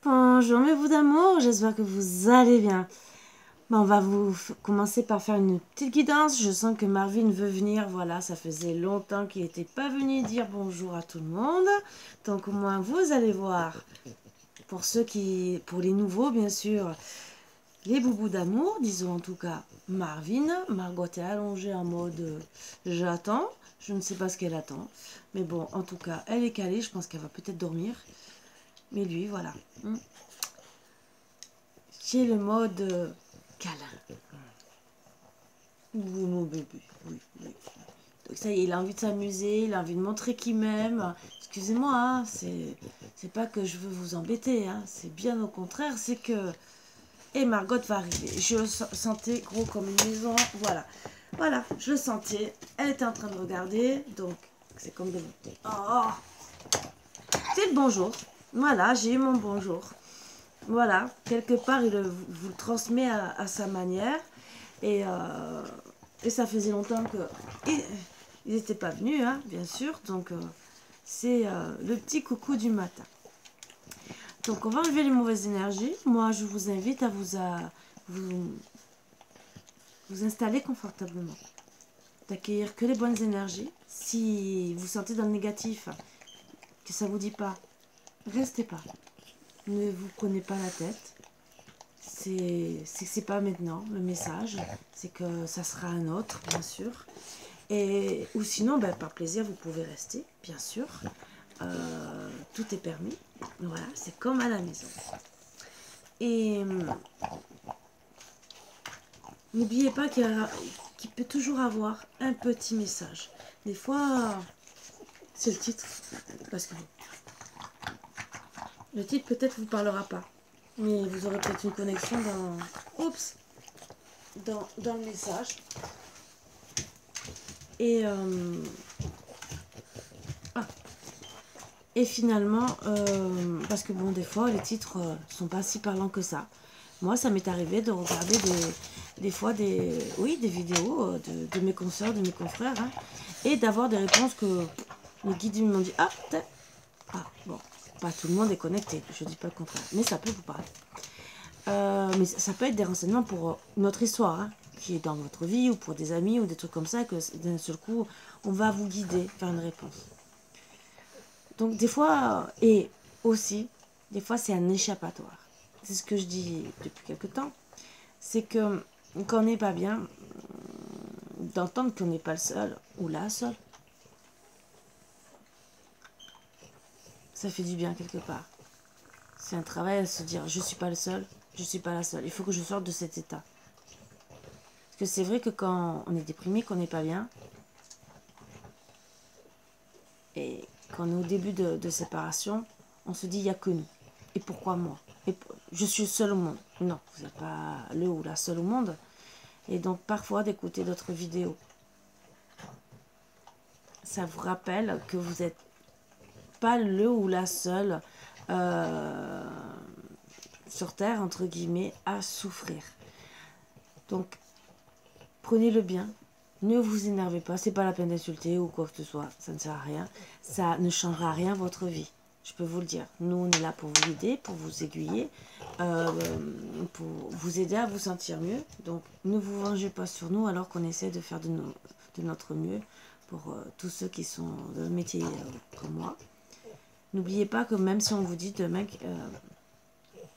Bonjour mes bouts d'amour, j'espère que vous allez bien. On va commencer par faire une petite guidance. Je sens que Marvin veut venir, voilà, ça faisait longtemps qu'il n'était pas venu dire bonjour à tout le monde. Donc au moins vous allez voir, pour les nouveaux bien sûr, les boubous d'amour, disons en tout cas Marvin. Margot est allongée en mode j'attends, je ne sais pas ce qu'elle attend. Mais bon, en tout cas, elle est calée, je pense qu'elle va peut-être dormir. Mais lui, voilà. J'ai le mode câlin. Oui, mon bébé. Oui, oui. Donc ça y est, il a envie de s'amuser, il a envie de montrer qu'il m'aime. Excusez-moi, hein, c'est pas que je veux vous embêter, hein, c'est bien au contraire, c'est que... Et Margot va arriver. Je le sentais gros comme une maison, voilà. Voilà, je le sentais. Elle était en train de regarder, donc c'est comme de... Oh, c'est le bonjour. Voilà, j'ai eu mon bonjour. Voilà, quelque part, il vous le transmet à sa manière. Et ça faisait longtemps que ils n'étaient pas venus, hein, bien sûr. Donc, c'est le petit coucou du matin. Donc, on va enlever les mauvaises énergies. Moi, je vous invite à vous installer confortablement. D'accueillir que les bonnes énergies. Si vous sentez dans le négatif, que ça ne vous dit pas, restez pas. Ne vous prenez pas la tête. C'est pas maintenant le message, c'est que ça sera un autre, bien sûr. Ou sinon, ben, par plaisir, vous pouvez rester, bien sûr. Tout est permis. Voilà, c'est comme à la maison. Et n'oubliez pas qu'il peut toujours avoir un petit message. Des fois, c'est le titre. Parce que le titre peut-être vous parlera pas. Mais vous aurez peut-être une connexion dans le message. Et, et finalement, parce que bon, des fois, les titres sont pas si parlants que ça. Moi, ça m'est arrivé de regarder des fois des vidéos de mes consoeurs, de mes confrères, hein, et d'avoir des réponses que les guides m'ont dit, ah, bon, pas tout le monde est connecté, je dis pas le contraire, mais ça peut vous parler. Mais ça peut être des renseignements pour notre histoire, hein, qui est dans votre vie, ou pour des amis, ou des trucs comme ça, que d'un seul coup, on va vous guider vers une réponse. Donc des fois, et aussi, des fois c'est un échappatoire. C'est ce que je dis depuis quelque temps. C'est que quand on n'est pas bien, d'entendre qu'on n'est pas le seul ou la seule, ça fait du bien quelque part. C'est un travail à se dire, je suis pas le seul, je suis pas la seule. Il faut que je sorte de cet état. Parce que c'est vrai que quand on est déprimé, qu'on n'est pas bien, et quand on est au début de séparation, on se dit, il n'y a que nous. Et pourquoi moi? Je suis seule au monde. Non, vous n'êtes pas le ou la seule au monde. Et donc parfois d'écouter d'autres vidéos, ça vous rappelle que vous n'êtes pas le ou la seule sur Terre, entre guillemets, à souffrir. Donc, prenez le bien. Ne vous énervez pas. C'est pas la peine d'insulter ou quoi que ce soit. Ça ne sert à rien. Ça ne changera rien à votre vie. Je peux vous le dire. Nous, on est là pour vous guider, pour vous aiguiller, pour vous aider à vous sentir mieux. Donc, ne vous vengez pas sur nous alors qu'on essaie de faire de notre mieux pour tous ceux qui sont dans le métier comme moi. N'oubliez pas que même si on vous dit de mec,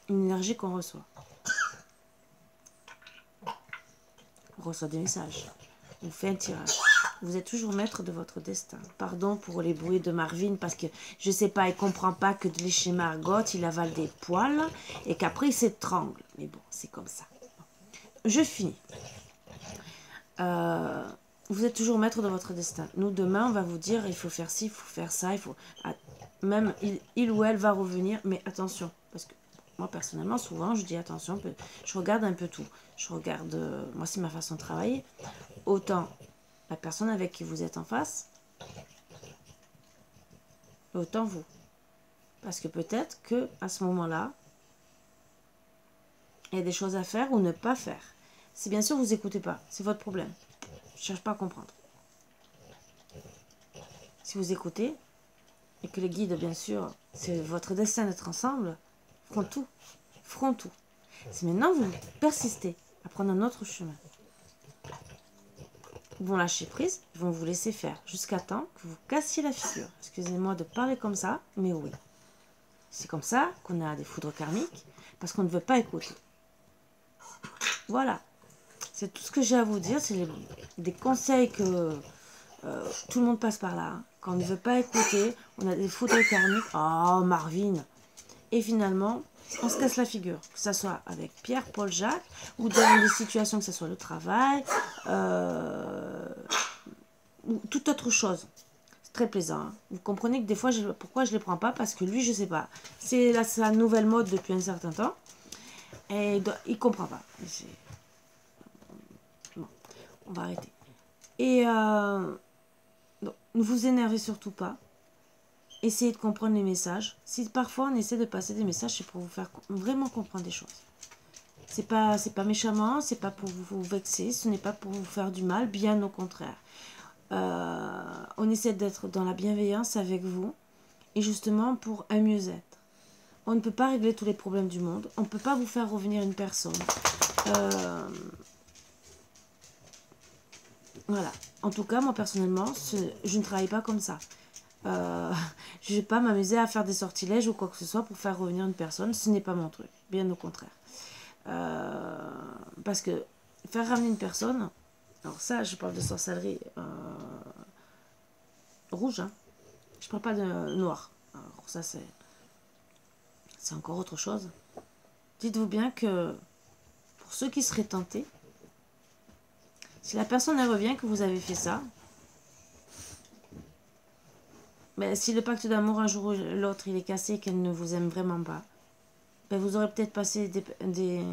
une énergie qu'on reçoit. On reçoit des messages. On fait un tirage. Vous êtes toujours maître de votre destin. Pardon pour les bruits de Marvin, parce que je sais pas, il comprend pas que de chez Margot, il avale des poils et qu'après il s'étrangle. Mais bon, c'est comme ça. Je finis. Vous êtes toujours maître de votre destin. Nous, demain, on va vous dire, il faut faire ci, il faut faire ça, il faut... Même il ou elle va revenir, mais attention, parce que moi, personnellement, souvent, je dis attention, je regarde un peu tout. Je regarde, moi, c'est ma façon de travailler. Autant la personne avec qui vous êtes en face, autant vous. Parce que peut-être que à ce moment-là, il y a des choses à faire ou ne pas faire. Si bien sûr vous n'écoutez pas, c'est votre problème. Je ne cherche pas à comprendre. Si vous écoutez, et que les guides, bien sûr, c'est votre destin d'être ensemble, feront tout. Si maintenant vous persistez à prendre un autre chemin, ils vont lâcher prise, ils vont vous laisser faire jusqu'à temps que vous cassiez la figure. Excusez-moi de parler comme ça, mais oui. C'est comme ça qu'on a des foudres karmiques, parce qu'on ne veut pas écouter. Voilà. C'est tout ce que j'ai à vous dire. C'est des conseils que tout le monde passe par là. Hein. Quand on ne veut pas écouter, on a des foudres karmiques. Oh, Marvin. Et finalement, on se casse la figure. Que ce soit avec Pierre, Paul, Jacques, ou dans des situations, que ce soit le travail, ou toute autre chose. C'est très plaisant. Hein. Vous comprenez que des fois, pourquoi je ne les prends pas? Parce que lui, je ne sais pas. C'est sa nouvelle mode depuis un certain temps. Et il ne comprend pas. Bon, on va arrêter. Et donc, ne vous énervez surtout pas. Essayez de comprendre les messages. Si parfois on essaie de passer des messages, c'est pour vous faire vraiment comprendre des choses. C'est pas méchamment, c'est pas pour vous vexer, ce n'est pas pour vous faire du mal, bien au contraire. On essaie d'être dans la bienveillance avec vous et justement pour un mieux-être. On ne peut pas régler tous les problèmes du monde, on ne peut pas vous faire revenir une personne. Voilà. En tout cas, moi personnellement, je ne travaille pas comme ça. Je ne vais pas m'amuser à faire des sortilèges ou quoi que ce soit pour faire revenir une personne. Ce n'est pas mon truc, bien au contraire. Parce que faire ramener une personne, alors ça, je parle de sorcellerie rouge, hein. Je parle pas de noir. Alors ça, c'est encore autre chose. Dites-vous bien que pour ceux qui seraient tentés, si la personne elle revient que vous avez fait ça, ben, si le pacte d'amour un jour ou l'autre il est cassé et qu'elle ne vous aime vraiment pas, ben, vous aurez peut-être passé des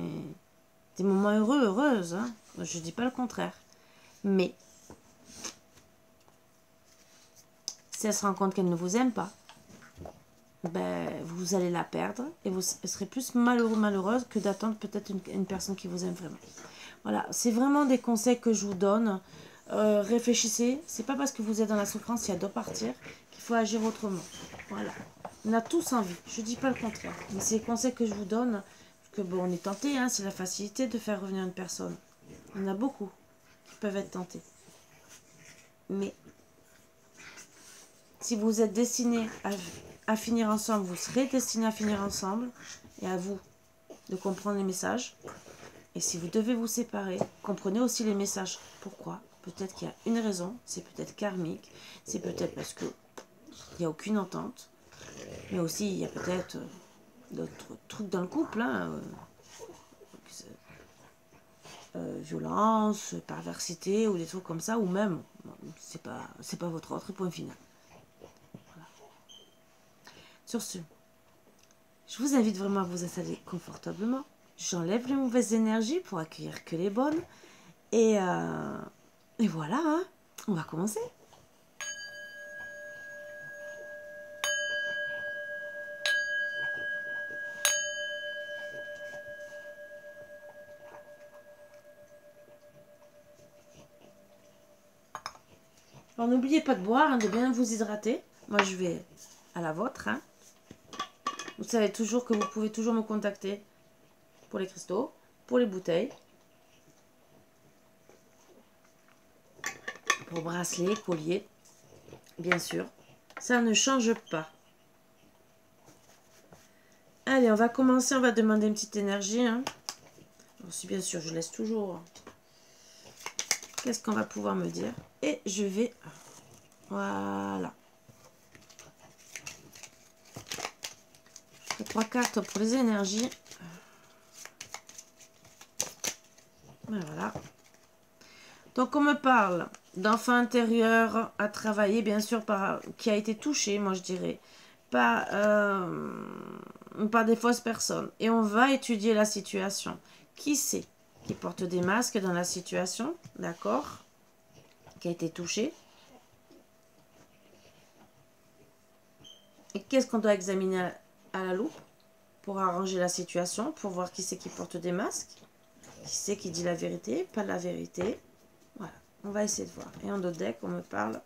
moments heureux, heureuses. Hein. Je ne dis pas le contraire. Mais si elle se rend compte qu'elle ne vous aime pas, ben, vous allez la perdre et vous serez plus malheureux, malheureuse que d'attendre peut-être une personne qui vous aime vraiment. Voilà, c'est vraiment des conseils que je vous donne. Réfléchissez, c'est pas parce que vous êtes dans la souffrance et elle doit partir qu'il faut agir autrement. Voilà, on a tous envie, je dis pas le contraire, mais c'est les conseils que je vous donne, que bon, on est tenté, hein, c'est la facilité de faire revenir une personne. Il y en a beaucoup qui peuvent être tentés. Mais si vous êtes destiné à finir ensemble, vous serez destiné à finir ensemble, et à vous de comprendre les messages. Et si vous devez vous séparer, comprenez aussi les messages. Pourquoi? Peut-être qu'il y a une raison, c'est peut-être karmique, c'est peut-être parce qu'il n'y a aucune entente, mais aussi il y a peut-être d'autres trucs dans le couple, hein, violence, perversité ou des trucs comme ça, ou même, c'est pas votre autre point final. Voilà. Sur ce, je vous invite vraiment à vous installer confortablement. J'enlève les mauvaises énergies pour accueillir que les bonnes. Et voilà, hein, on va commencer. Alors n'oubliez pas de boire, hein, de bien vous hydrater. Moi je vais à la vôtre. Hein. Vous savez toujours que vous pouvez toujours me contacter pour les cristaux, pour les bouteilles, pour bracelets, colliers, bien sûr. Ça ne change pas. Allez, on va commencer, on va demander une petite énergie. Hein. Alors, si bien sûr, je laisse toujours. Qu'est-ce qu'on va pouvoir me dire? Et je vais... Voilà. Je fais 3 cartes pour les énergies. Et voilà. Donc, on me parle d'enfant intérieur à travailler, bien sûr, qui a été touché, moi je dirais, par des fausses personnes. Et on va étudier la situation. Qui c'est qui porte des masques dans la situation, d'accord, qui a été touché? Et qu'est-ce qu'on doit examiner à la loupe pour arranger la situation, pour voir qui c'est qui porte des masques, qui c'est qui dit la vérité, pas la vérité. Voilà, on va essayer de voir. Et en d'autres decks, on me parle...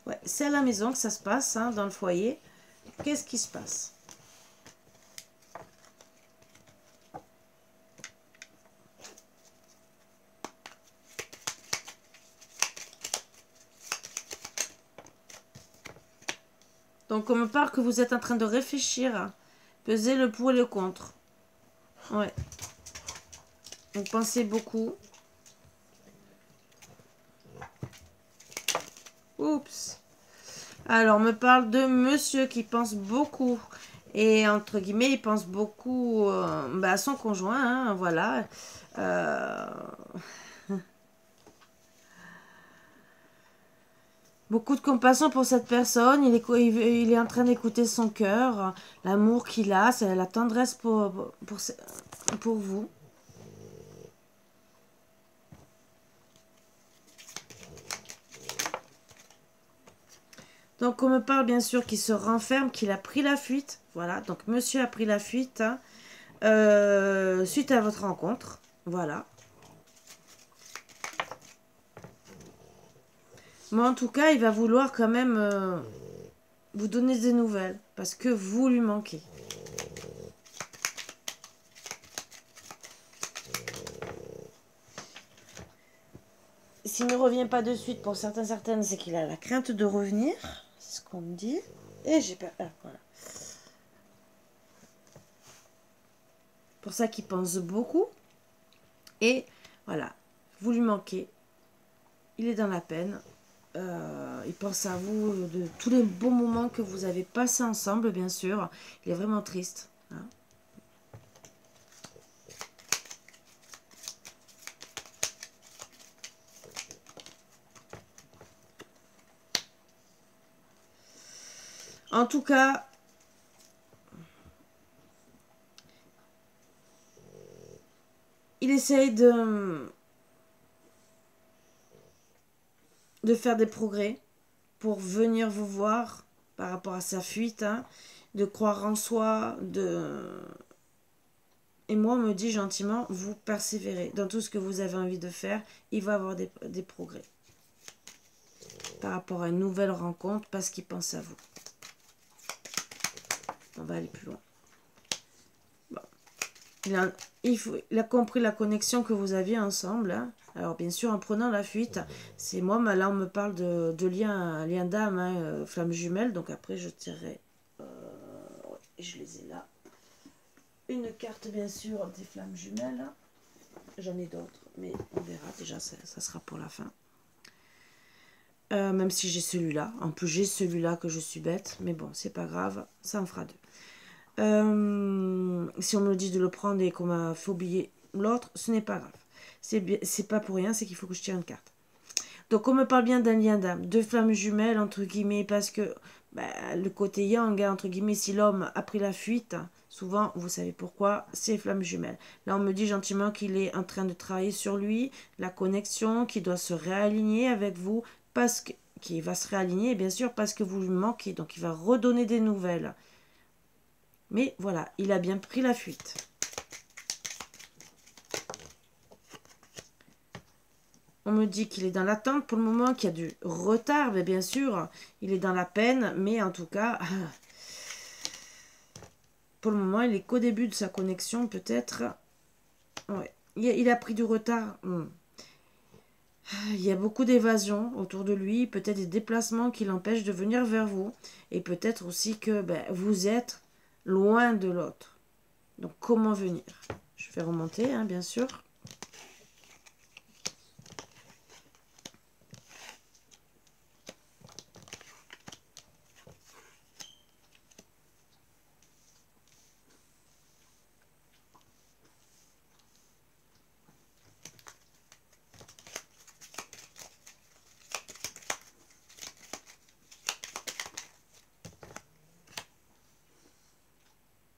Ouais, c'est à la maison que ça se passe, hein, dans le foyer. Qu'est-ce qui se passe? Donc, on me parle que vous êtes en train de réfléchir, peser le pour et le contre. Ouais. Vous pensez beaucoup. Oups. Alors, on me parle de monsieur qui pense beaucoup. Et entre guillemets, il pense beaucoup à son conjoint. Hein, voilà. Beaucoup de compassion pour cette personne. Il est en train d'écouter son cœur. L'amour qu'il a, c'est la tendresse pour vous. Donc, on me parle bien sûr qu'il se renferme, qu'il a pris la fuite. Voilà, donc monsieur a pris la fuite hein, suite à votre rencontre. Voilà. Mais en tout cas, il va vouloir quand même vous donner des nouvelles. Parce que vous lui manquez. S'il ne revient pas de suite, pour certaines, c'est qu'il a la crainte de revenir. C'est ce qu'on me dit. Et j'ai pas... Ah, voilà. Pour ça qu'il pense beaucoup. Et voilà, vous lui manquez. Il est dans la peine. Il pense à vous de tous les bons moments que vous avez passés ensemble, bien sûr. Il est vraiment triste. Hein. En tout cas, il essaye de faire des progrès pour venir vous voir par rapport à sa fuite, hein, de croire en soi, Et moi, on me dit gentiment, vous persévérez dans tout ce que vous avez envie de faire, il va avoir des progrès par rapport à une nouvelle rencontre parce qu'il pense à vous. On va aller plus loin. Bon. Il a compris la connexion que vous aviez ensemble. Hein. Alors, bien sûr, en prenant la fuite, c'est moi, mais là, on me parle de lien d'âme, hein, flamme jumelle. Donc, après, je tirerai. Ouais, je les ai là. Une carte, bien sûr, des flammes jumelles. J'en ai d'autres, mais on verra. Déjà, ça sera pour la fin. Même si j'ai celui-là. En plus, j'ai celui-là que je suis bête. Mais bon, c'est pas grave. Ça en fera deux. Si on me dit de le prendre et qu'on m'a fait oublier l'autre, ce n'est pas grave. C'est pas pour rien, c'est qu'il faut que je tire une carte. Donc on me parle bien d'un lien d'âme, deux flammes jumelles entre guillemets, parce que le côté yang, hein, entre guillemets, si l'homme a pris la fuite, souvent, vous savez pourquoi, c'est flammes jumelles. Là on me dit gentiment qu'il est en train de travailler sur lui, la connexion, qu'il doit se réaligner avec vous, parce qu'il va se réaligner, bien sûr, parce que vous lui manquez, donc il va redonner des nouvelles. Mais voilà, il a bien pris la fuite. On me dit qu'il est dans l'attente pour le moment, qu'il y a du retard, mais bien sûr, il est dans la peine, mais en tout cas, pour le moment, il est qu'au début de sa connexion, peut-être. Ouais. Il a pris du retard. Il y a beaucoup d'évasions autour de lui, peut-être des déplacements qui l'empêchent de venir vers vous, et peut-être aussi que vous êtes loin de l'autre. Donc, comment venir? Je vais remonter, hein, bien sûr.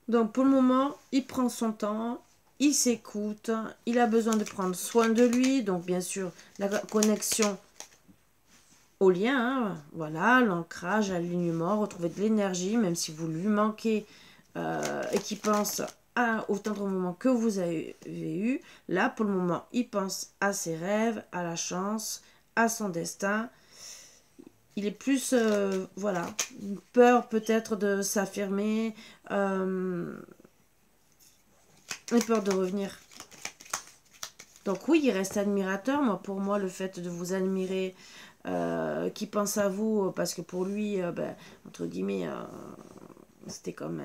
Donc, pour le moment, il prend son temps, il s'écoute, il a besoin de prendre soin de lui. Donc, bien sûr, la connexion au lien, hein, voilà, l'ancrage, l'alignement, retrouver de l'énergie, même si vous lui manquez et qu'il pense au tendre moment que vous avez eu. Là, pour le moment, il pense à ses rêves, à la chance, à son destin. Il est plus, voilà, une peur peut-être de s'affirmer, une peur de revenir. Donc oui, il reste admirateur. Pour moi, le fait de vous admirer, qui pense à vous, parce que pour lui, ben, entre guillemets, c'était comme...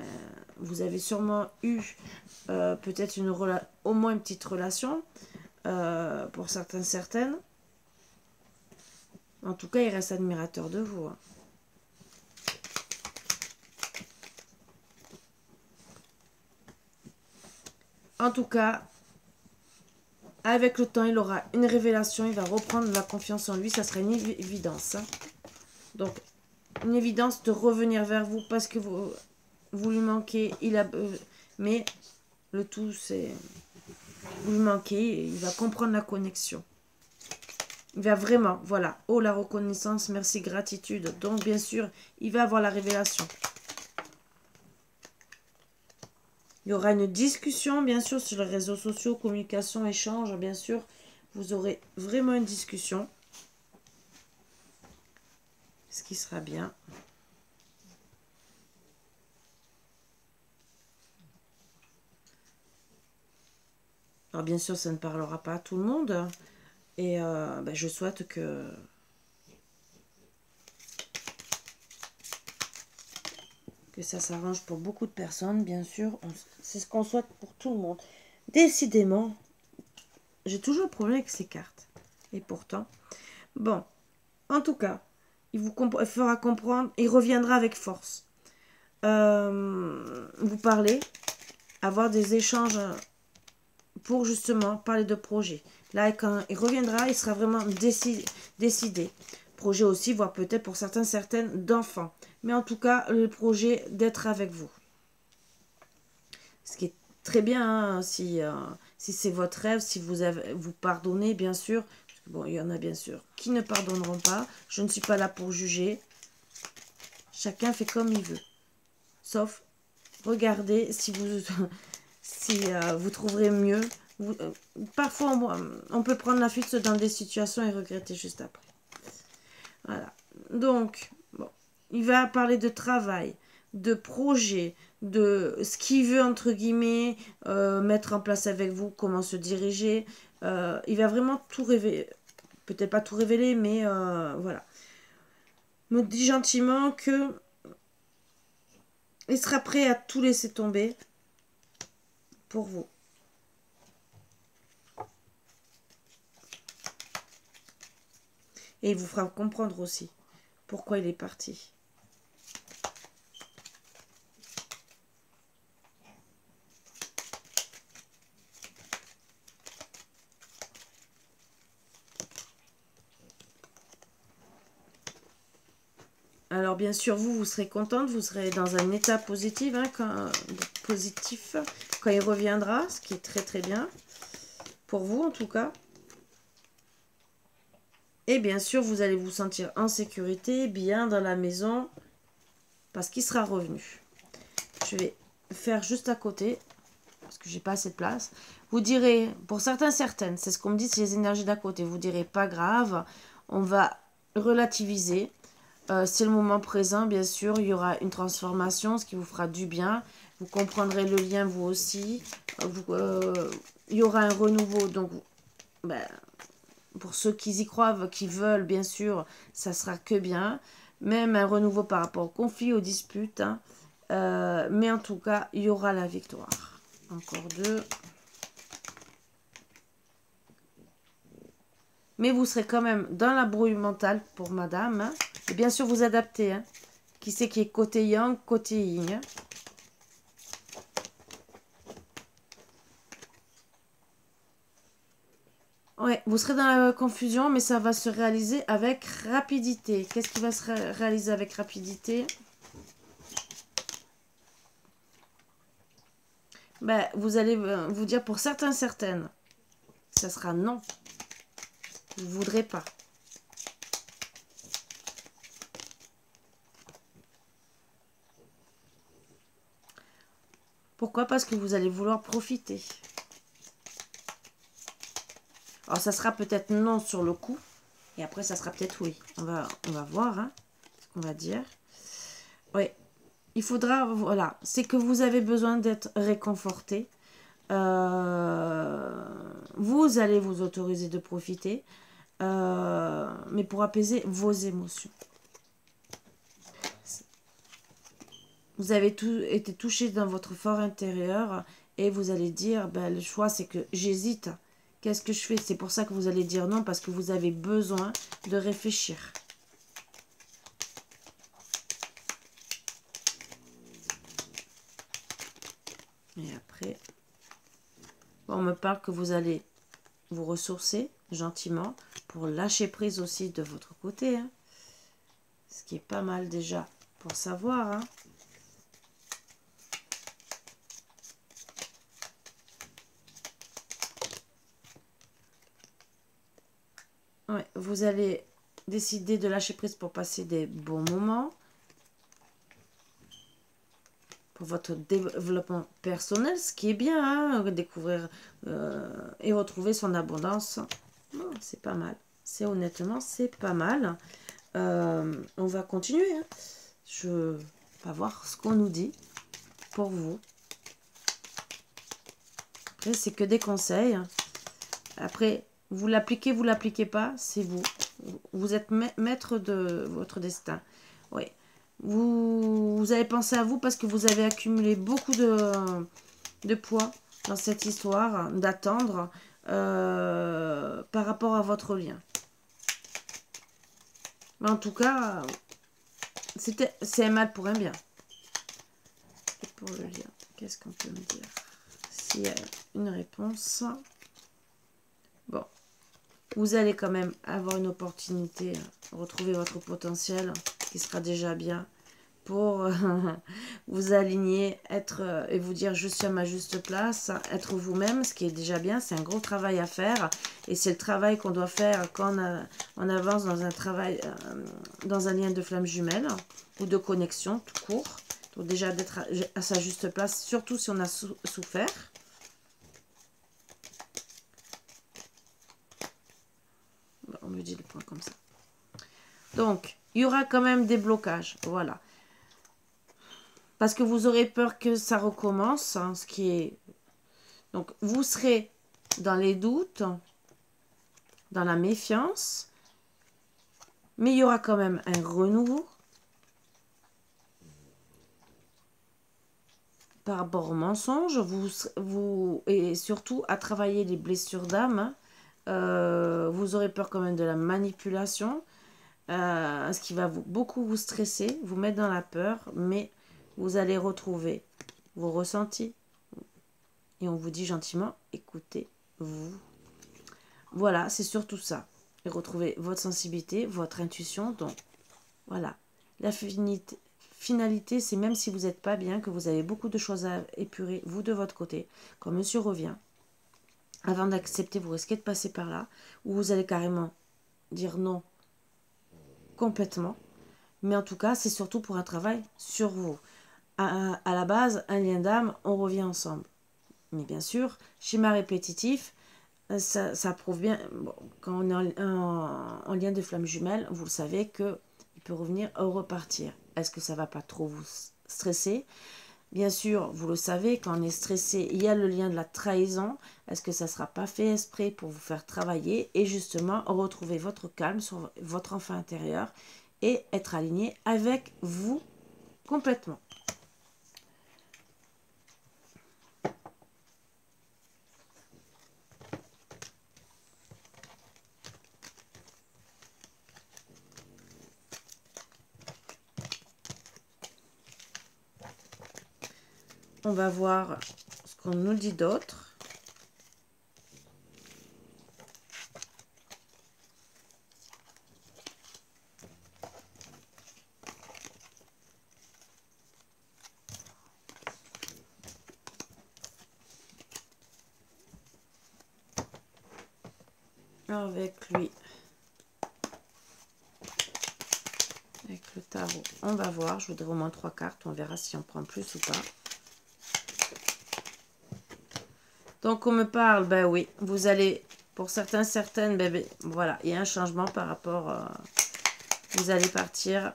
vous avez sûrement eu peut-être au moins une petite relation, pour certains, certaines. En tout cas, il reste admirateur de vous. Hein. En tout cas, avec le temps, il aura une révélation, il va reprendre la confiance en lui, ça sera une évidence. Hein. Donc, une évidence de revenir vers vous parce que vous lui manquez, mais le tout, c'est... Vous lui manquez, il va comprendre la connexion. Il va vraiment, voilà, oh la reconnaissance, merci, gratitude. Donc, bien sûr, il va avoir la révélation. Il y aura une discussion, bien sûr, sur les réseaux sociaux, communication, échange, bien sûr. Vous aurez vraiment une discussion. Ce qui sera bien. Alors, bien sûr, ça ne parlera pas à tout le monde. Et ben, je souhaite que ça s'arrange pour beaucoup de personnes, bien sûr. C'est ce qu'on souhaite pour tout le monde. Décidément, j'ai toujours un problème avec ces cartes. Et pourtant, bon, en tout cas, il vous fera comprendre, il reviendra avec force. Vous parlez, avoir des échanges pour justement parler de projet. Là, quand il reviendra, il sera vraiment décidé. Projet aussi, voire peut-être pour certains, certaines, d'enfants. Mais en tout cas, le projet d'être avec vous. Ce qui est très bien, hein, si c'est votre rêve, si vous pardonnez, bien sûr. Parce que bon, il y en a bien sûr qui ne pardonneront pas. Je ne suis pas là pour juger. Chacun fait comme il veut. Sauf, regardez si vous, vous trouverez mieux. Parfois, on peut prendre la fuite dans des situations et regretter juste après. Voilà. Donc, bon, il va parler de travail, de projet, de ce qu'il veut, entre guillemets, mettre en place avec vous, comment se diriger. Il va vraiment tout révéler. Peut-être pas tout révéler, mais voilà. Me dit gentiment que il sera prêt à tout laisser tomber pour vous. Et il vous fera comprendre aussi pourquoi il est parti. Alors bien sûr, vous serez contente, vous serez dans un état positif, hein, quand il reviendra, ce qui est très très bien, pour vous en tout cas. Et bien sûr, vous allez vous sentir en sécurité, bien dans la maison, parce qu'il sera revenu. Je vais faire juste à côté, parce que j'ai pas assez de place. Vous direz, pour certains, certaines, c'est ce qu'on me dit, c'est les énergies d'à côté, vous direz, pas grave, on va relativiser. C'est le moment présent, bien sûr, il y aura une transformation, ce qui vous fera du bien. Vous comprendrez le lien, vous aussi. Il y aura un renouveau, donc ben, pour ceux qui y croient, qui veulent, bien sûr, ça sera que bien. Même un renouveau par rapport aux conflits, aux disputes. Hein. Mais en tout cas, il y aura la victoire. Encore deux. Mais vous serez quand même dans la brouille mentale pour madame. Hein. Et bien sûr, vous adaptez. Hein. Qui c'est qui est côté yang, côté yin. Hein. Ouais, vous serez dans la confusion, mais ça va se réaliser avec rapidité. Qu'est-ce qui va se réaliser avec rapidité? Ben, vous allez vous dire pour certains, certaines, ça sera non. Vous ne voudrez pas. Pourquoi? Parce que vous allez vouloir profiter. Alors, ça sera peut-être non sur le coup. Et après, ça sera peut-être oui. On va voir hein, ce qu'on va dire. Oui. Il faudra, voilà, c'est que vous avez besoin d'être réconforté. Vous allez vous autoriser de profiter. mais pour apaiser vos émotions. Vous avez été touché dans votre fort intérieur et vous allez dire, ben, le choix c'est que j'hésite. Qu'est-ce que je fais? C'est pour ça que vous allez dire non, parce que vous avez besoin de réfléchir. Et après, on me parle que vous allez vous ressourcer gentiment pour lâcher prise aussi de votre côté. Hein. Ce qui est pas mal déjà pour savoir. Hein. Ouais, vous allez décider de lâcher prise pour passer des bons moments. Pour votre développement personnel, ce qui est bien, hein, découvrir et retrouver son abondance. Oh, c'est pas mal. C'est honnêtement, c'est pas mal. On va continuer. Hein. Je vais voir ce qu'on nous dit pour vous. Après, c'est que des conseils. Après, vous l'appliquez pas, c'est vous. Vous êtes maître de votre destin. Oui. Vous avez pensé à vous parce que vous avez accumulé beaucoup de poids dans cette histoire, d'attendre par rapport à votre lien. Mais en tout cas, c'est un mal pour un bien. Et pour le lien, qu'est-ce qu'on peut me dire? S'il y a une réponse. Bon. Vous allez quand même avoir une opportunité de retrouver votre potentiel, qui sera déjà bien, pour vous aligner, être et vous dire je suis à ma juste place, être vous-même, ce qui est déjà bien. C'est un gros travail à faire et c'est le travail qu'on doit faire quand on avance dans un travail, dans un lien de flamme jumelle ou de connexion tout court. Donc déjà d'être à sa juste place, surtout si on a souffert. On me dit le point comme ça. Donc, il y aura quand même des blocages. Voilà. Parce que vous aurez peur que ça recommence. Hein, ce qui est... Donc, vous serez dans les doutes, dans la méfiance. Mais il y aura quand même un renouveau. Par rapport au mensonge. Et surtout à travailler les blessures d'âme. Hein. Vous aurez peur quand même de la manipulation. Ce qui va beaucoup vous stresser, vous mettre dans la peur, mais vous allez retrouver vos ressentis. Et on vous dit gentiment, écoutez-vous. Voilà, c'est surtout ça. Et retrouver votre sensibilité, votre intuition. Donc, voilà. La finalité, c'est même si vous n'êtes pas bien, que vous avez beaucoup de choses à épurer, vous de votre côté. Quand monsieur revient, avant d'accepter, vous risquez de passer par là, où vous allez carrément dire non complètement. Mais en tout cas, c'est surtout pour un travail sur vous. À la base, un lien d'âme, on revient ensemble. Mais bien sûr, schéma répétitif, ça prouve bien, bon, quand on est en lien de flamme jumelle, vous le savez qu'il peut revenir ou repartir. Est-ce que ça ne va pas trop vous stresser? Bien sûr, vous le savez, quand on est stressé, il y a le lien de la trahison. Est-ce que ça ne sera pas fait exprès pour vous faire travailler et justement retrouver votre calme sur votre enfant intérieur et être aligné avec vous complètement. On va voir ce qu'on nous dit d'autre. Avec lui. Avec le tarot. On va voir. Je voudrais au moins 3 cartes. On verra si on prend plus ou pas. Donc, on me parle, ben oui, vous allez, pour certaines, ben, voilà, il y a un changement par rapport, vous allez partir.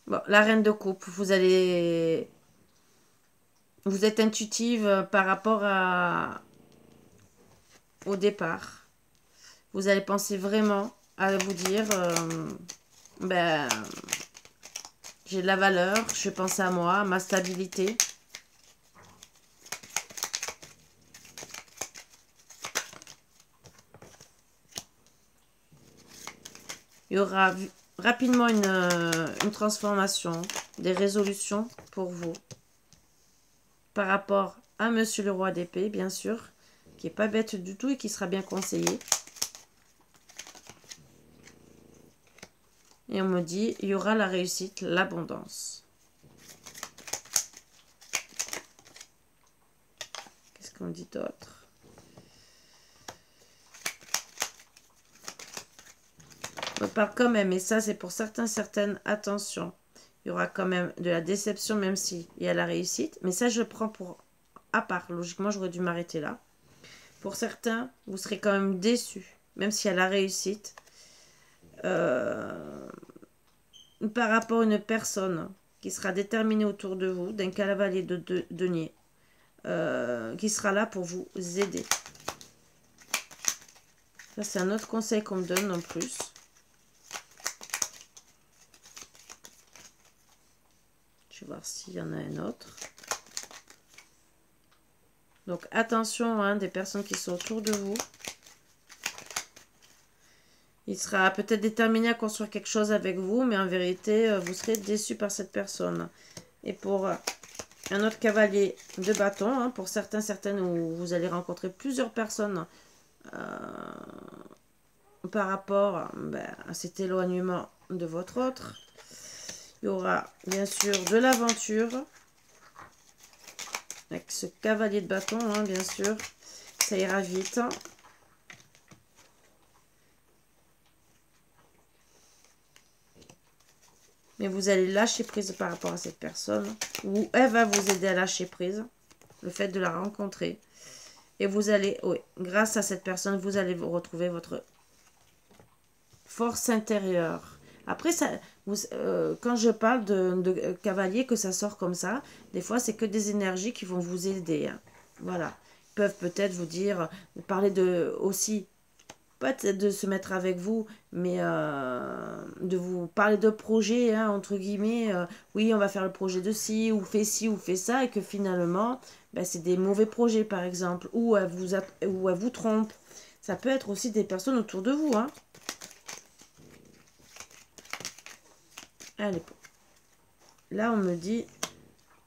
Bon, la reine de coupe, vous êtes intuitive par rapport à au départ. Vous allez penser vraiment à vous dire, ben, j'ai de la valeur, je pense à moi, à ma stabilité. Il y aura rapidement une transformation, des résolutions pour vous. Par rapport à Monsieur le Roi d'épée, bien sûr, qui n'est pas bête du tout et qui sera bien conseillé. Et on me dit, il y aura la réussite, l'abondance. Qu'est-ce qu'on dit d'autre? On parle quand même, et ça c'est pour certains, certaines, attention. Il y aura quand même de la déception, même s'il y a la réussite. Mais ça, je le prends pour à part. Logiquement, j'aurais dû m'arrêter là. Pour certains, vous serez quand même déçus, même s'il y a la réussite. Par rapport à une personne qui sera déterminée autour de vous, d'un cavalier de denier, qui sera là pour vous aider. Ça, c'est un autre conseil qu'on me donne en plus. Je vais voir s'il y en a un autre. Donc, attention, hein, des personnes qui sont autour de vous. Il sera peut-être déterminé à construire quelque chose avec vous, mais en vérité, vous serez déçu par cette personne. Et pour un autre cavalier de bâton, hein, pour certains, certaines, où vous allez rencontrer plusieurs personnes par rapport à cet éloignement de votre autre. Il y aura bien sûr de l'aventure, avec ce cavalier de bâton, hein, bien sûr. Ça ira vite. Mais vous allez lâcher prise par rapport à cette personne. Ou elle va vous aider à lâcher prise. Le fait de la rencontrer. Et vous allez, oui, grâce à cette personne, vous allez vous retrouver votre force intérieure. Après, ça, quand je parle de cavalier, que ça sort comme ça, des fois, c'est que des énergies qui vont vous aider. Hein. Voilà. Ils peuvent peut-être vous dire, parler de aussi, pas de se mettre avec vous, mais de vous parler de projets, hein, entre guillemets. Oui, on va faire le projet de ci, ou fait ça, et que finalement, ben, c'est des mauvais projets, par exemple, ou elle vous trompe. Ça peut être aussi des personnes autour de vous. Hein. Allez, là, on me dit,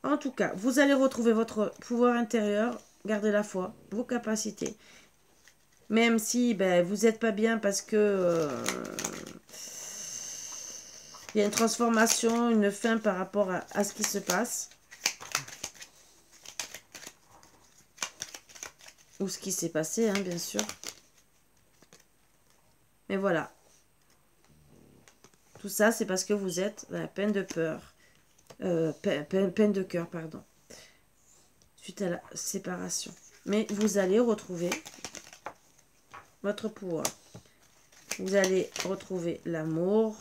en tout cas, vous allez retrouver votre pouvoir intérieur, gardez la foi, vos capacités. Même si ben, vous n'êtes pas bien parce que il y a une transformation, une fin par rapport à ce qui se passe. Ou ce qui s'est passé, hein, bien sûr. Mais voilà. Tout ça, c'est parce que vous êtes à la peine de peur. Peine de cœur, pardon. Suite à la séparation. Mais vous allez retrouver votre pouvoir. Vous allez retrouver l'amour,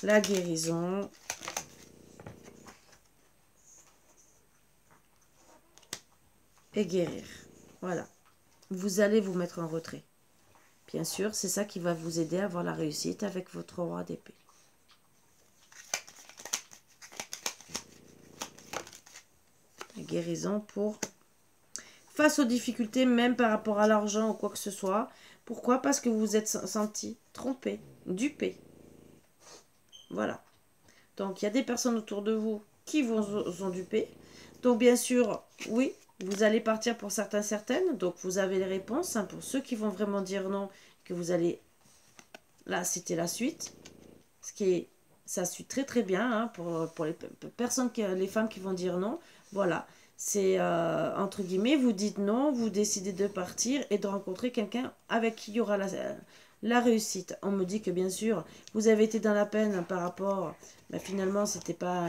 la guérison, et guérir. Voilà. Vous allez vous mettre en retrait. Bien sûr, c'est ça qui va vous aider à avoir la réussite avec votre roi d'épée. La guérison pour... Face aux difficultés, même par rapport à l'argent ou quoi que ce soit. Pourquoi? Parce que vous vous êtes senti trompé, dupé. Voilà. Donc, il y a des personnes autour de vous qui vous ont dupé. Donc, bien sûr, oui, vous allez partir pour certains, certaines. Donc, vous avez les réponses. Hein, pour ceux qui vont vraiment dire non, que vous allez... Là, c'était la suite. Ce qui est... Ça suit très, très bien hein, pour les personnes, les femmes qui vont dire non. Voilà. C'est, entre guillemets, vous dites non, vous décidez de partir et de rencontrer quelqu'un avec qui il y aura la réussite. On me dit que, bien sûr, vous avez été dans la peine par rapport... Ben, finalement, c'était pas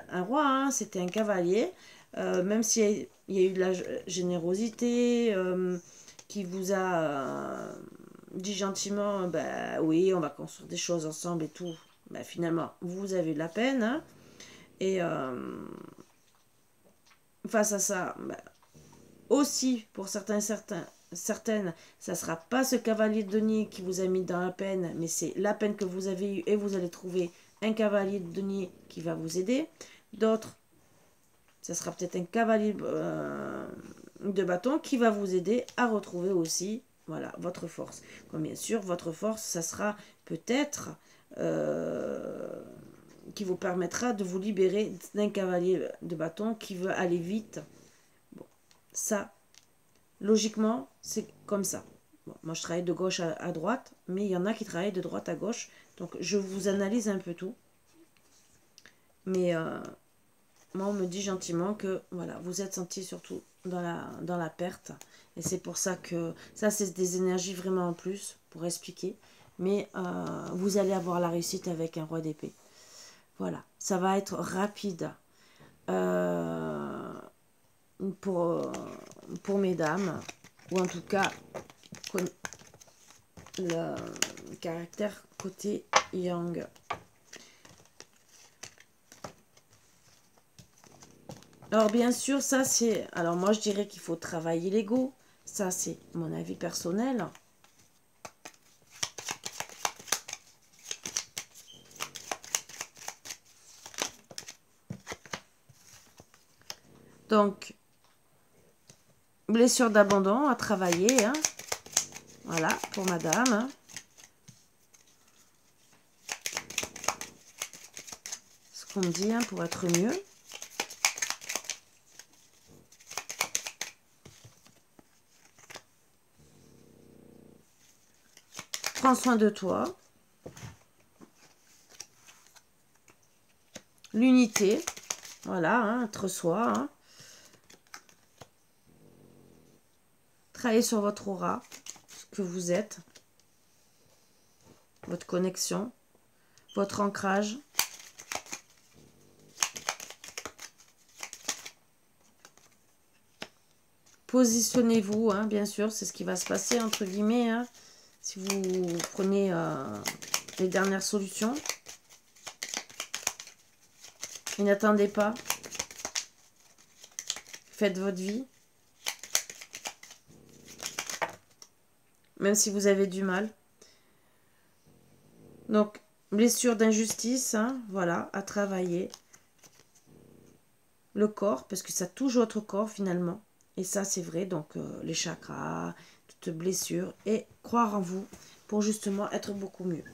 un roi, hein, c'était un cavalier. Même s'il y a eu de la générosité qui vous a dit gentiment, ben, oui, on va construire des choses ensemble et tout. Ben, finalement, vous avez eu de la peine. Hein, et... face à ça, bah, aussi, pour certaines, ça ne sera pas ce cavalier de denier qui vous a mis dans la peine, mais c'est la peine que vous avez eue et vous allez trouver un cavalier de denier qui va vous aider. D'autres, ça sera peut-être un cavalier de bâton qui va vous aider à retrouver aussi, voilà, votre force. Comme bien sûr, votre force, ça sera peut-être qui vous permettra de vous libérer d'un cavalier de bâton qui veut aller vite. Bon, ça, logiquement, c'est comme ça. Bon, moi, je travaille de gauche à droite, mais il y en a qui travaillent de droite à gauche. Donc, je vous analyse un peu tout. Mais moi, on me dit gentiment que voilà, vous êtes senti surtout dans la perte. Et c'est pour ça que ça, c'est des énergies vraiment en plus pour expliquer. Mais vous allez avoir la réussite avec un roi d'épée. Voilà, ça va être rapide pour mesdames, ou en tout cas le caractère côté yang. Alors bien sûr, ça c'est... Alors moi je dirais qu'il faut travailler l'ego. Ça c'est mon avis personnel. Donc, blessure d'abandon à travailler. Hein. Voilà, pour madame. Hein. Ce qu'on me dit, hein, pour être mieux. Prends soin de toi. L'unité. Voilà, hein, entre soi. Hein. Travaillez sur votre aura, ce que vous êtes. Votre connexion. Votre ancrage. Positionnez-vous, hein, bien sûr, c'est ce qui va se passer, entre guillemets, hein, si vous prenez les dernières solutions. Et n'attendez pas. Faites votre vie. Même si vous avez du mal. Donc, blessure d'injustice, hein, voilà, à travailler. Le corps, parce que ça touche votre corps finalement. Et ça, c'est vrai, donc les chakras, toute blessure. Et croire en vous pour justement être beaucoup mieux.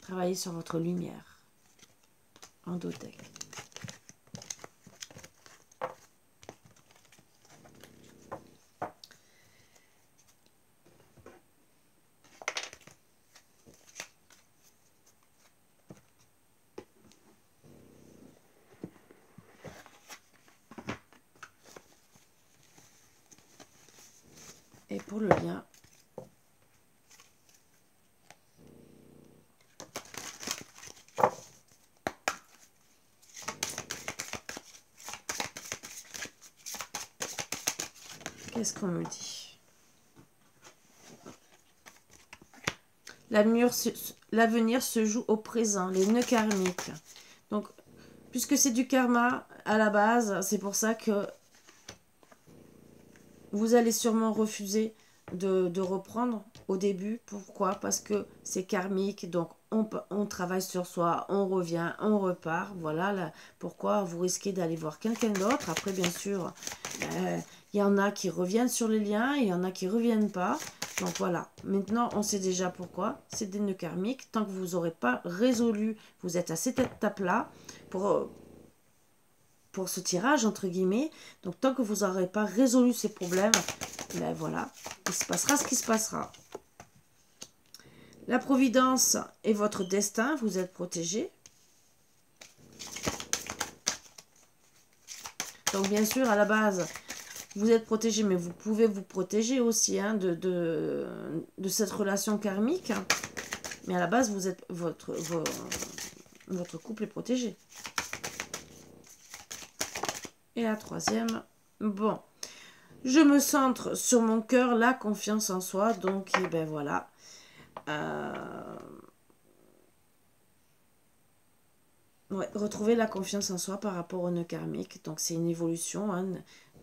Travaillez sur votre lumière. Endotech. Et pour le lien, qu'est-ce qu'on me dit? L'avenir se joue au présent, les nœuds karmiques. Donc, puisque c'est du karma à la base, c'est pour ça que vous allez sûrement refuser de reprendre au début. Pourquoi? Parce que c'est karmique, donc on travaille sur soi, on revient, on repart. Voilà là, pourquoi vous risquez d'aller voir quelqu'un d'autre. Après, bien sûr, il y en a qui reviennent sur les liens, il y en a qui ne reviennent pas. Donc voilà, maintenant on sait déjà pourquoi. C'est des nœuds karmiques. Tant que vous n'aurez pas résolu, vous êtes à cette étape-là pour ce tirage, entre guillemets. Donc, tant que vous n'aurez pas résolu ces problèmes, ben voilà, il se passera ce qui se passera. La providence est votre destin, vous êtes protégé. Donc, bien sûr, à la base, vous êtes protégé, mais vous pouvez vous protéger aussi hein, de cette relation karmique. Mais à la base, vous êtes votre couple est protégé. Et la troisième, bon, je me centre sur mon cœur, la confiance en soi. Donc, eh ben voilà. Ouais, retrouver la confiance en soi par rapport au nœud karmique. Donc, c'est une évolution. Hein.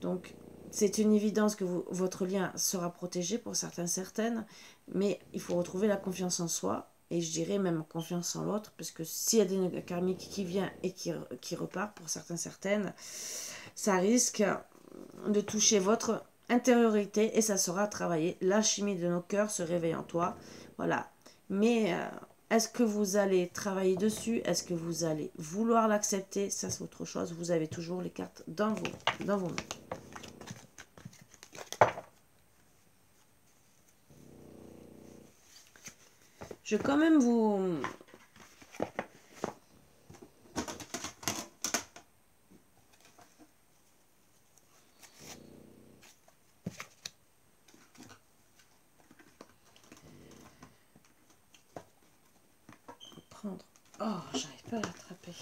Donc, c'est une évidence que votre lien sera protégé pour certains, certaines, mais il faut retrouver la confiance en soi, et je dirais même confiance en l'autre, parce que s'il y a des nœuds karmiques qui viennent et qui repart pour certains, certaines, ça risque de toucher votre intériorité et ça sera travaillé. La chimie de nos cœurs se réveille en toi, voilà. Mais est-ce que vous allez travailler dessus? Est-ce que vous allez vouloir l'accepter? Ça, c'est autre chose. Vous avez toujours les cartes dans vos mains. Je vais quand même vous... prendre... Oh, j'arrive pas à l'attraper.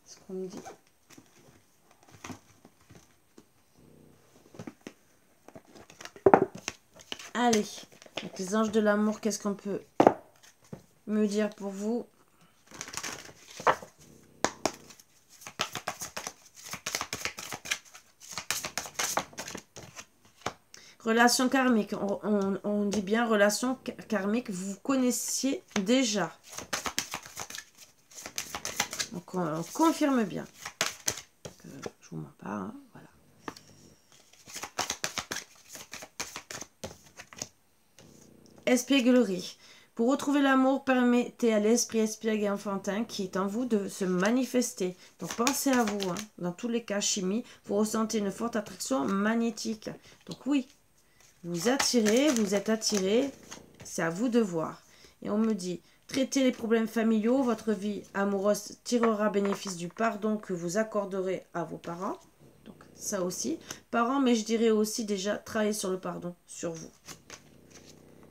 Ce qu'on me dit. Allez, avec les anges de l'amour, qu'est-ce qu'on peut me dire pour vous? Relation karmique, on dit bien relation karmique, vous connaissiez déjà. Donc on confirme bien. Je vous mens pas, hein, voilà. Espièglerie. Pour retrouver l'amour, permettez à l'esprit espiègle et enfantin qui est en vous de se manifester. Donc pensez à vous, hein. Dans tous les cas, chimie, vous ressentez une forte attraction magnétique. Donc oui, vous attirez, vous êtes attiré, c'est à vous de voir. Et on me dit, traitez les problèmes familiaux, votre vie amoureuse tirera bénéfice du pardon que vous accorderez à vos parents. Donc ça aussi, parents, mais je dirais aussi déjà, travailler sur le pardon, sur vous.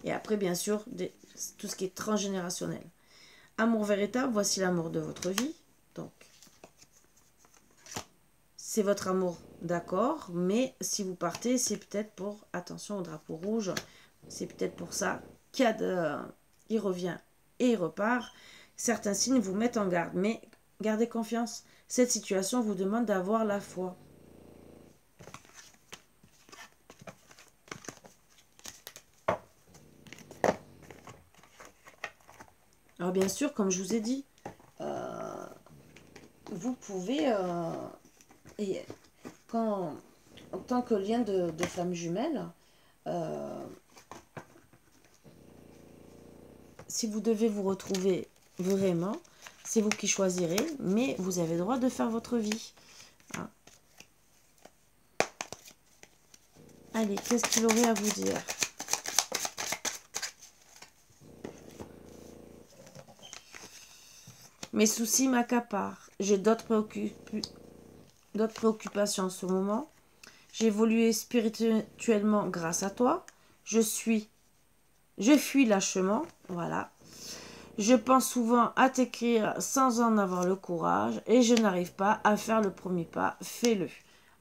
Et après, bien sûr, tout ce qui est transgénérationnel. Amour véritable, voici l'amour de votre vie. Donc, c'est votre amour, d'accord, mais si vous partez, c'est peut-être pour, attention au drapeau rouge, c'est peut-être pour ça qu'il il revient et il repart. Certains signes vous mettent en garde, mais gardez confiance. Cette situation vous demande d'avoir la foi. Alors bien sûr, comme je vous ai dit, vous pouvez, et en tant que lien de flamme jumelle, si vous devez vous retrouver vraiment, c'est vous qui choisirez, mais vous avez le droit de faire votre vie. Hein. Allez, qu'est-ce qu'il aurait à vous dire? Mes soucis m'accaparent. J'ai d'autres préoccupations en ce moment. J'ai évolué spirituellement grâce à toi. Je fuis lâchement. Voilà. Je pense souvent à t'écrire sans en avoir le courage et je n'arrive pas à faire le premier pas. Fais-le.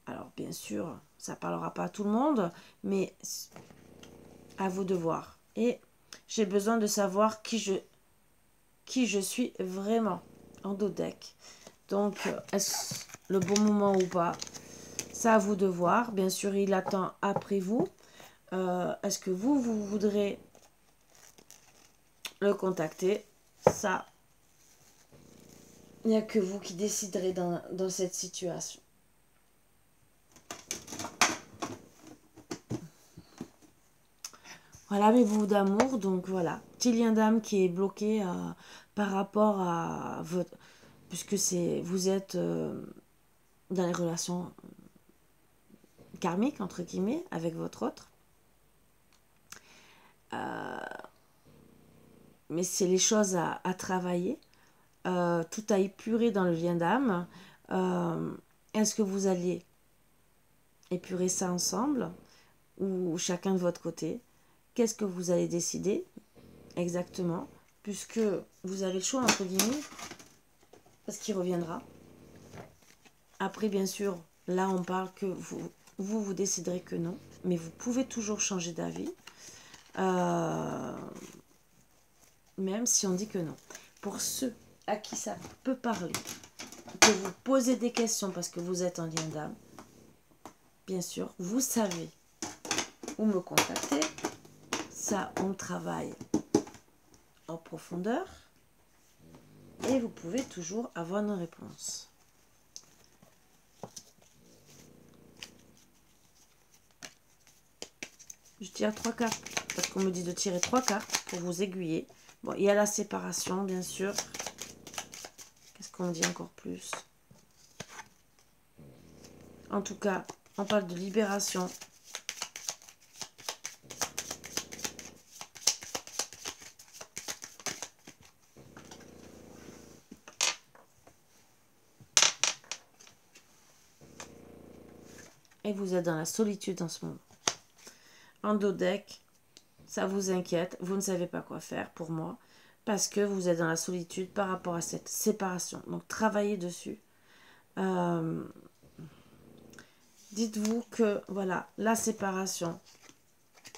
Alors, bien sûr, ça ne parlera pas à tout le monde, mais à vous de voir. Et j'ai besoin de savoir qui je suis vraiment en dos deck. Donc, est-ce le bon moment ou pas? C'est à vous de voir. Bien sûr, il attend après vous. Est-ce que vous voudrez le contacter? Ça, il n'y a que vous qui déciderez dans cette situation. Voilà mes bouts d'amour. Donc voilà, petit lien d'âme qui est bloqué par rapport à votre... Puisque vous êtes dans les relations karmiques, entre guillemets, avec votre autre. Mais c'est les choses à travailler. Tout à épurer dans le lien d'âme. Est-ce que vous alliez épurer ça ensemble ou chacun de votre côté? Qu'est-ce que vous allez décider exactement? Puisque vous avez le choix, entre guillemets, parce qu'il reviendra. Après, bien sûr, là, on parle que vous déciderez que non, mais vous pouvez toujours changer d'avis, même si on dit que non. Pour ceux à qui ça peut parler, que vous posez des questions parce que vous êtes en lien d'âme, bien sûr, vous savez où me contacter. Ça, on travaille en profondeur. Et vous pouvez toujours avoir une réponse. Je tire 3 cartes, parce qu'on me dit de tirer 3 cartes pour vous aiguiller. Bon, il y a la séparation, bien sûr. Qu'est-ce qu'on dit encore plus? En tout cas, on parle de libération. Et vous êtes dans la solitude en ce moment. En dos deck, ça vous inquiète, vous ne savez pas quoi faire pour moi, parce que vous êtes dans la solitude par rapport à cette séparation. Donc travaillez dessus. Dites-vous que voilà, la séparation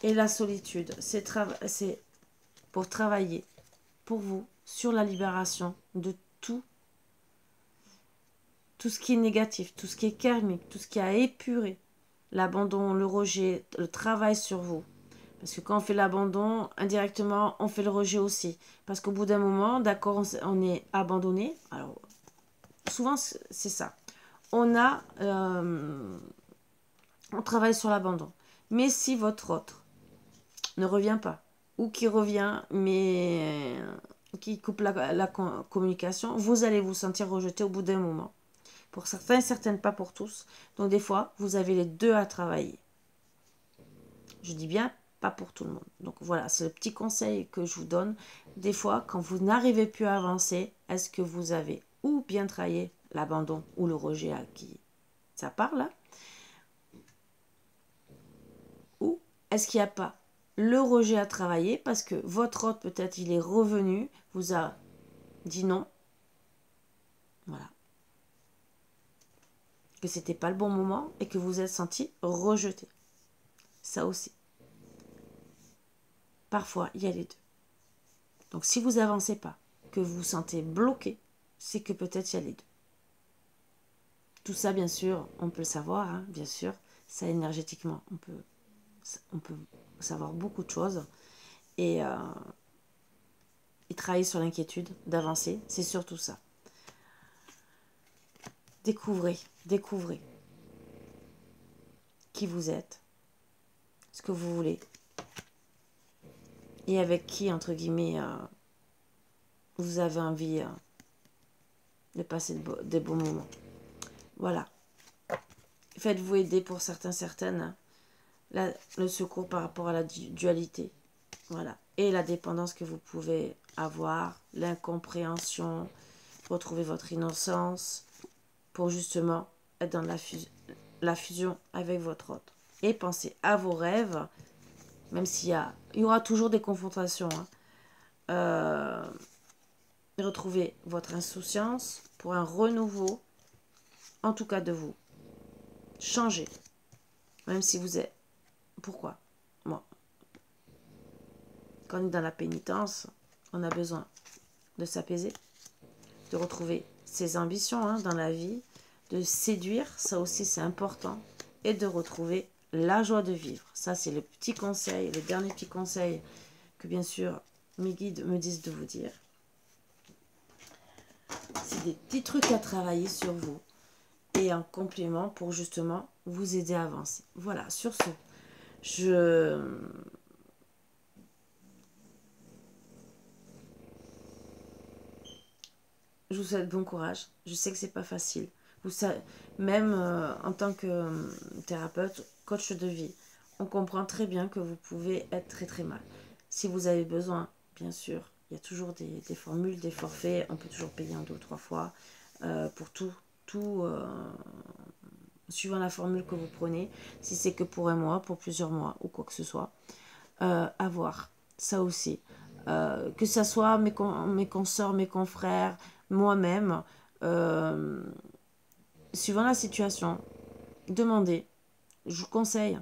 et la solitude, c'est pour travailler pour vous sur la libération de tout ce qui est négatif, tout ce qui est karmique, tout ce qui a épuré, l'abandon, le rejet, le travail sur vous. Parce que quand on fait l'abandon, indirectement, on fait le rejet aussi. Parce qu'au bout d'un moment, d'accord, on est abandonné. Alors, souvent, c'est ça. On travaille sur l'abandon. Mais si votre autre ne revient pas, ou qui revient, mais qui coupe la communication, vous allez vous sentir rejeté au bout d'un moment. Pour certains, certaines pas pour tous. Donc des fois, vous avez les deux à travailler. Je dis bien, pas pour tout le monde. Donc voilà, c'est le petit conseil que je vous donne. Des fois, quand vous n'arrivez plus à avancer, est-ce que vous avez ou bien travaillé l'abandon ou le rejet à qui ça parle, ou est-ce qu'il n'y a pas le rejet à travailler parce que votre autre, peut-être, il est revenu, vous a dit non. Voilà. Que c'était pas le bon moment et que vous êtes senti rejeté. Ça aussi. Parfois, il y a les deux. Donc, si vous avancez pas, que vous vous sentez bloqué, c'est que peut-être il y a les deux. Tout ça, bien sûr, on peut le savoir, hein, bien sûr. Ça, énergétiquement, on peut savoir beaucoup de choses. Et travailler sur l'inquiétude d'avancer, c'est surtout ça. Découvrez qui vous êtes, ce que vous voulez, et avec qui, entre guillemets, vous avez envie de passer des bons moments. Voilà. Faites-vous aider pour certaines, le secours par rapport à la dualité. Voilà. Et la dépendance que vous pouvez avoir, l'incompréhension, retrouver votre innocence, pour justement être dans la fusion avec votre autre. Et pensez à vos rêves, même s'il y aura toujours des confrontations. Retrouvez votre insouciance pour un renouveau, en tout cas de vous. Changez. Même si vous êtes... Pourquoi? Bon. Quand on est dans la pénitence, on a besoin de s'apaiser, de retrouver ses ambitions dans la vie, de séduire, ça aussi c'est important, et de retrouver la joie de vivre. Ça c'est le petit conseil, le dernier petit conseil que bien sûr mes guides me disent de vous dire. C'est des petits trucs à travailler sur vous et en complément pour justement vous aider à avancer. Voilà, sur ce, je vous souhaite bon courage. Je sais que c'est pas facile. Vous savez, même en tant que thérapeute, coach de vie, on comprend très bien que vous pouvez être très très mal. Si vous avez besoin, bien sûr, il y a toujours des formules, des forfaits. On peut toujours payer en 2 ou 3 fois pour tout suivant la formule que vous prenez. Si c'est que pour un mois, pour plusieurs mois ou quoi que ce soit, à voir. Ça aussi. Que ça soit mes consoeurs, mes confrères, moi-même, suivant la situation, demandez. Je vous conseille.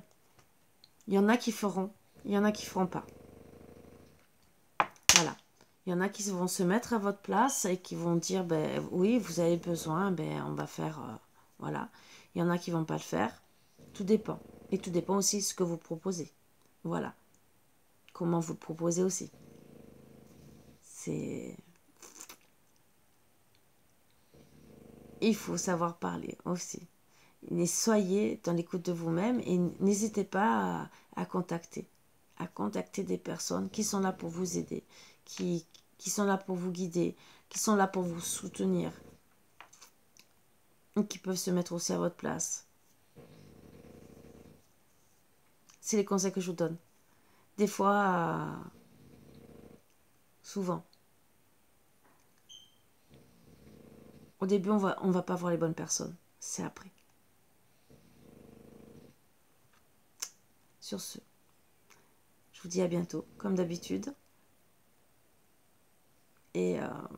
Il y en a qui feront, il y en a qui feront pas. Voilà. Il y en a qui vont se mettre à votre place et qui vont dire, oui, vous avez besoin, on va faire, voilà. Il y en a qui vont pas le faire. Tout dépend. Et tout dépend aussi de ce que vous proposez. Voilà. Comment vous le proposez aussi. C'est... Il faut savoir parler aussi. Et soyez dans l'écoute de vous-même et n'hésitez pas à contacter. À contacter des personnes qui sont là pour vous aider, qui sont là pour vous guider, qui sont là pour vous soutenir, et qui peuvent se mettre aussi à votre place. C'est les conseils que je vous donne. Des fois, souvent, au début, on va pas voir les bonnes personnes. C'est après. Sur ce, je vous dis à bientôt, comme d'habitude. Et à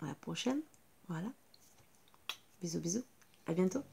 la prochaine. Voilà. Bisous, bisous. À bientôt.